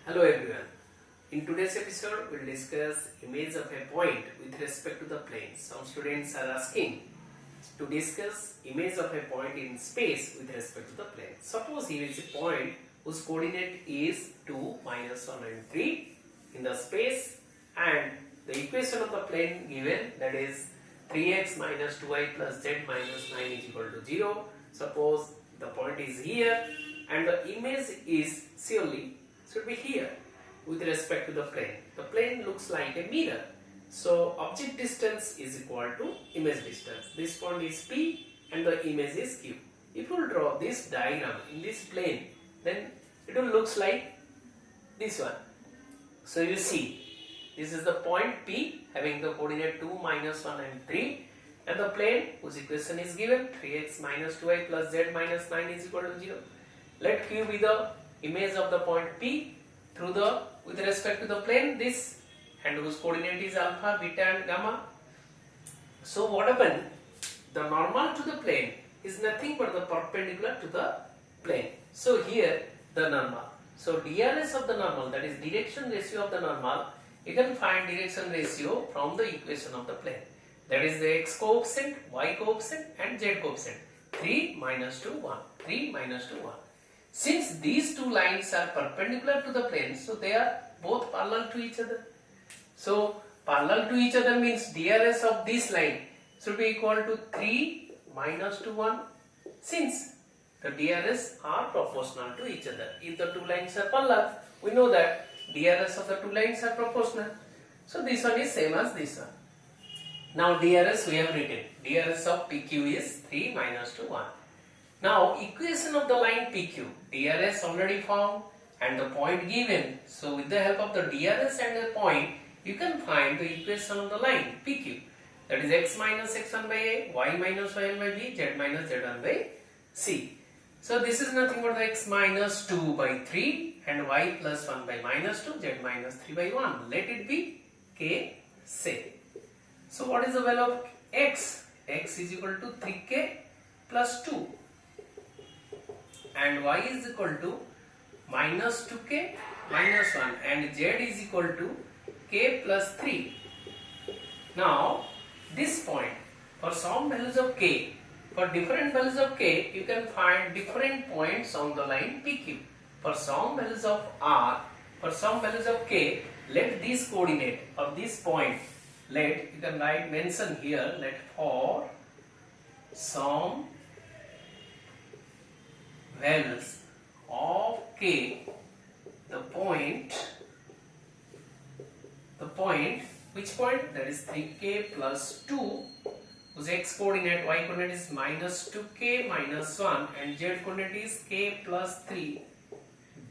Hello everyone. In today's episode, we'll discuss image of a point with respect to the plane. Some students are asking to discuss image of a point in space with respect to the plane. Suppose here is a point whose coordinate is 2, -1 and 3 in the space, and the equation of the plane given, that is 3x minus 2y plus z minus 9 is equal to 0. Suppose the point is here and the image is surely should be here with respect to the plane. The plane looks like a mirror. So object distance is equal to image distance. This point is P and the image is Q. If you draw this diagram in this plane, then it will looks like this one. So you see, this is the point P having the coordinate 2, -1 and 3, and the plane whose equation is given 3x minus 2y plus z minus 9 is equal to 0. Let Q be the image of the point P through the with respect to the plane this, and whose coordinate is alpha, beta and gamma. So what happened? The normal to the plane is nothing but the perpendicular to the plane. So here the normal. So DRS of the normal, that is direction ratio of the normal, you can find direction ratio from the equation of the plane. That is the x coefficient, y coefficient and z coefficient. 3, -2, 1. 3, -2, 1. Since these two lines are perpendicular to the plane, so they are both parallel to each other. So parallel to each other means DRS of this line should be equal to 3 -2, 1, since the DRS are proportional to each other. If the two lines are parallel, we know that DRS of the two lines are proportional. So this one is same as this one. Now DRS we have written. DRS of PQ is 3 -2, 1. Now equation of the line PQ, DRS already found and the point given. So with the help of the DRS and the point, you can find the equation of the line PQ. That is x minus x1 by a, y minus y1 by b, z minus z1 by c. So this is nothing but the x minus 2 by 3 and y plus 1 by -2, z minus 3 by 1. Let it be k, say. So what is the value of x? X is equal to 3k plus 2. And y is equal to -2k minus 1 and z is equal to k plus 3. Now this point, for some values of k, for different values of k, you can find different points on the line PQ. For some values of r, for some values of k, let this coordinate of this point, let you can write mention here, let for some values of k, the point, which point? That is 3k plus 2, whose x coordinate, y coordinate is -2k minus 1 and z coordinate is k plus 3,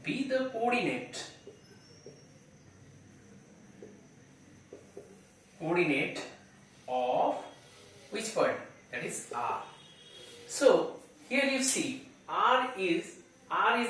be the coordinate of which point? That is r. So here you see R is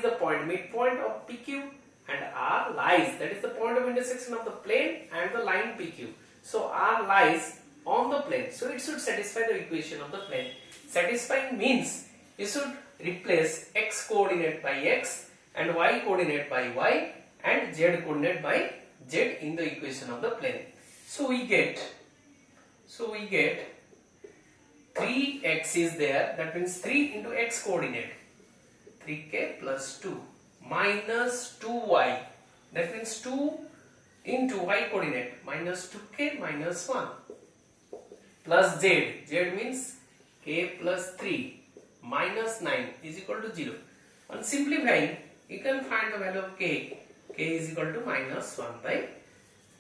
the point, midpoint of PQ, and R lies, that is the point of intersection of the plane and the line PQ. So R lies on the plane, so it should satisfy the equation of the plane. Satisfying means you should replace x coordinate by x and y coordinate by y and z coordinate by z in the equation of the plane. So we get 3x is there, that means 3 into x coordinate, 3k plus 2 minus 2y, that means 2 into y coordinate minus 2k minus 1 plus z, means k plus 3 minus 9 is equal to 0. On simplifying, you can find the value of k is equal to -1 by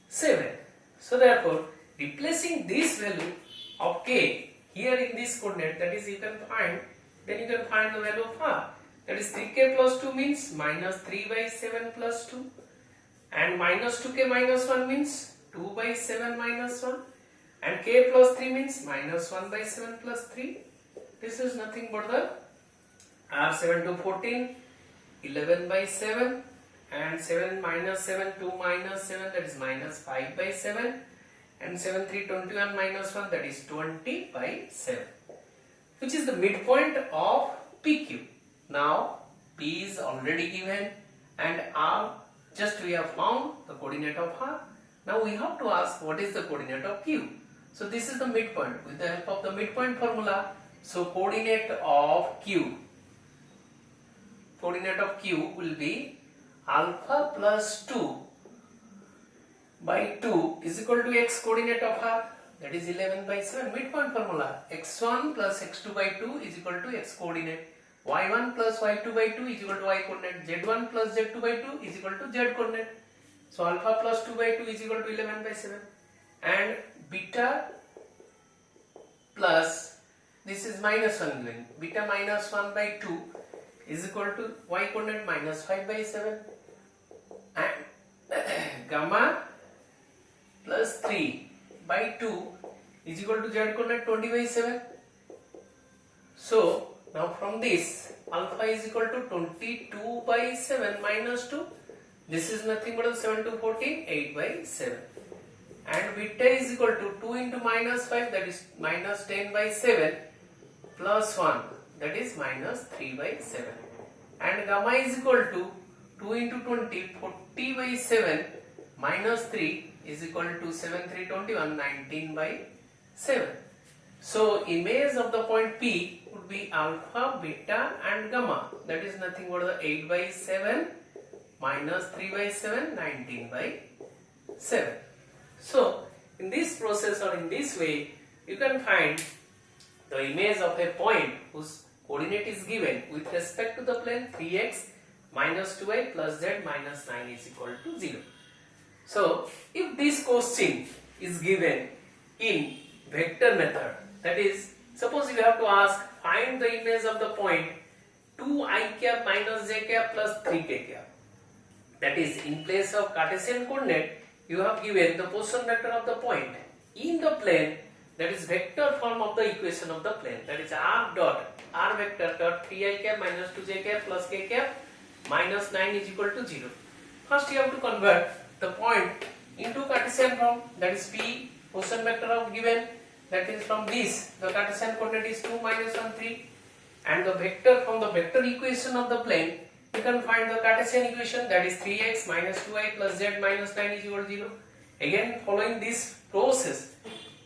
7. So therefore, replacing this value of k here in this coordinate, that is you can find the value of r. That is 3k plus 2 means -3 by 7 plus 2, and -2k minus 1 means 2 by 7 minus 1, and k plus 3 means -1 by 7 plus 3. This is nothing but the r7 to 14, 11 by 7, and 7 minus 7, 2 minus 7, that is -5 by 7, and 7 3 21 minus 1, that is 20 by 7, which is the midpoint of PQ. Now P is already given and R Just we have found the coordinate of R. Now we have to ask what is the coordinate of Q. So this is the midpoint. With the help of the midpoint formula, so coordinate of Q will be alpha plus 2 by 2 is equal to x coordinate of R, that is 11 by 7. Midpoint formula, x1 plus x2 by 2 is equal to x coordinate, y1 plus y2 by 2 is equal to y coordinate, z1 plus z2 by 2 is equal to z coordinate. So alpha plus 2 by 2 is equal to 11 by 7, and beta plus, this is minus 1 given, beta minus 1 by 2 is equal to y coordinate minus 5 by 7, and gamma plus 3 by 2 is equal to z coordinate 20 by 7. So now from this, alpha is equal to 22 by 7 minus 2. This is nothing but 7 to 14, 8 by 7. And beta is equal to 2 into minus 5, that is minus 10 by 7, plus 1, that is minus 3 by 7. And gamma is equal to 2 into 20, 40 by 7, minus 3 is equal to 7, 3, 21, 19 by 7. So image of the point P would be alpha, beta and gamma, that is nothing but the 8 by 7, minus 3 by 7, 19 by 7. So in this process or in this way, you can find the image of a point whose coordinate is given with respect to the plane 3x minus 2y plus z minus 9 is equal to 0. So if this question is given in vector method, that is, suppose you have to ask find the image of the point 2i cap minus j cap plus 3k cap. That is, in place of Cartesian coordinate, you have given the position vector of the point in the plane, that is vector form of the equation of the plane, that is r vector dot 3i cap minus 2j cap plus k cap minus 9 is equal to 0. First you have to convert the point into Cartesian form, that is P position vector of given, that is from this the Cartesian coordinate is 2 minus 1 3, and the vector from the vector equation of the plane you can find the Cartesian equation, that is 3x minus 2y plus z minus 9 is equal to 0. Again following this process,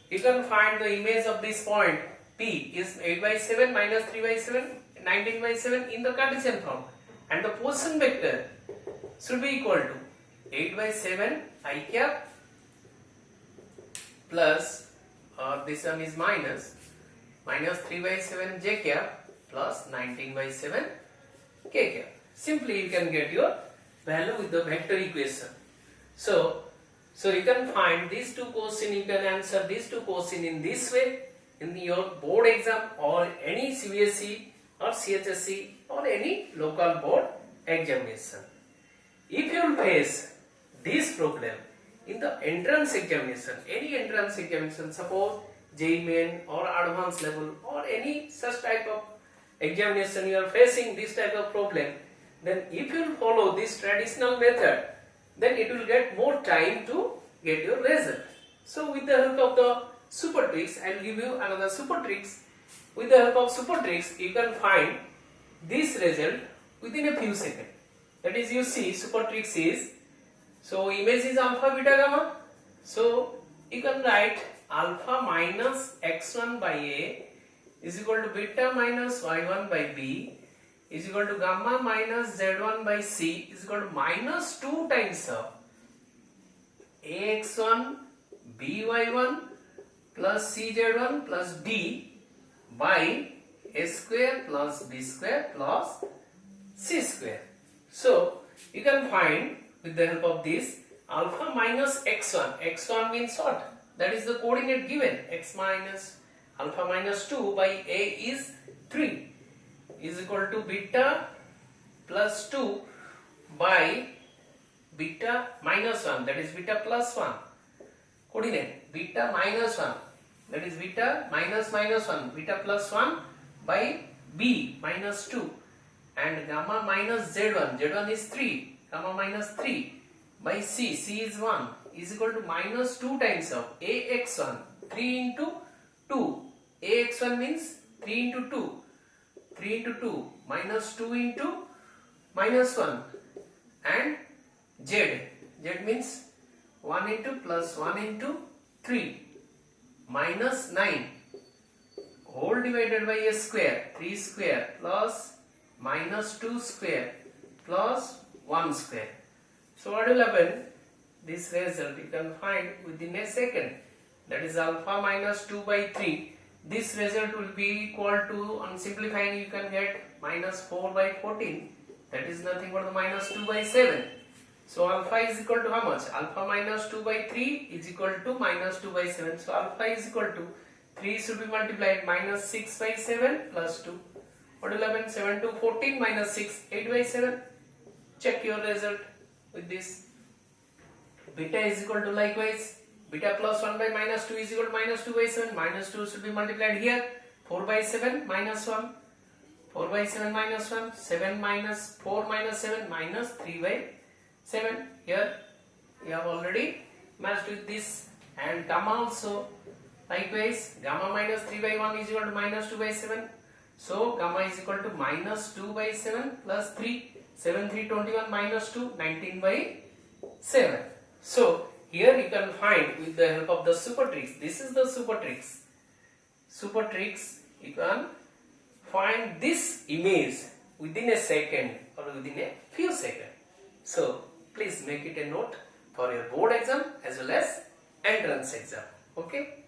you can find the image of this point P is 8 by 7 minus 3 by 7, 19 by 7 in the Cartesian form, and the position vector should be equal to 8 by 7 I cap plus, this one is minus 3 by 7 j cap plus 19 by 7 k cap. Simply you can get your value with the vector equation. So you can find these two questions, you can answer these two questions in this way in your board exam or any CBSE or CHSE or any local board examination. If you will face this problem in the entrance examination, any entrance examination, suppose JEE Main or advanced level or any such type of examination you are facing this type of problem, then if you follow this traditional method, then it will get more time to get your result. So with the help of the super tricks, I will give you another super tricks. With the help of super tricks, you can find this result within a few seconds. That is, you see, super tricks is, so image is alpha, beta, gamma. So you can write alpha minus x1 by a is equal to beta minus y1 by b is equal to gamma minus z1 by c is equal to minus 2 times of ax1 by1 plus cz1 plus d by a square plus b square plus c square. So you can find with the help of this alpha minus x1. x1 means what? That is the coordinate given. X minus alpha minus 2 by a is 3 is equal to beta plus 2 by beta minus 1, that is beta plus 1. Coordinate beta minus 1, that is beta minus 1, beta plus 1 by b minus 2, and gamma minus z1, z1 is 3, gamma minus 3 by c, c is 1 is equal to minus 2 times of ax1, 3 into 2, ax1 means 3 into 2, 3 into 2 minus 2 into minus 1, and Z. Z means 1 into plus 1 into 3 minus 9 whole divided by a square, 3 square plus minus 2 square plus 1 square. So what will happen? This result you can find within a second. That is alpha minus 2 by 3. This result will be equal to, on simplifying you can get minus 4 by 14. That is nothing but the minus 2 by 7. So alpha is equal to how much? Alpha minus 2 by 3 is equal to minus 2 by 7. So alpha is equal to 3 should be multiplied minus 6 by 7 plus 2. What will happen? 7 to 14 minus 6, 8 by 7. Check your result with this. Beta is equal to likewise. Beta plus 1 by minus 2 is equal to minus 2 by 7. Minus 2 should be multiplied here. 4 by 7 minus 1. 4 by 7 minus 1. 7 minus 4 minus 7 minus 3 by 7. Here we have already matched with this. And gamma also likewise. Gamma minus 3 by 1 is equal to minus 2 by 7. So gamma is equal to minus 2 by 7 plus 3. 7 3 21 minus 2 19 by 7. So here you can find with the help of the super tricks. This is the super tricks. Super tricks, you can find this image within a second or within a few seconds. So please make it a note for your board exam as well as entrance exam. Okay.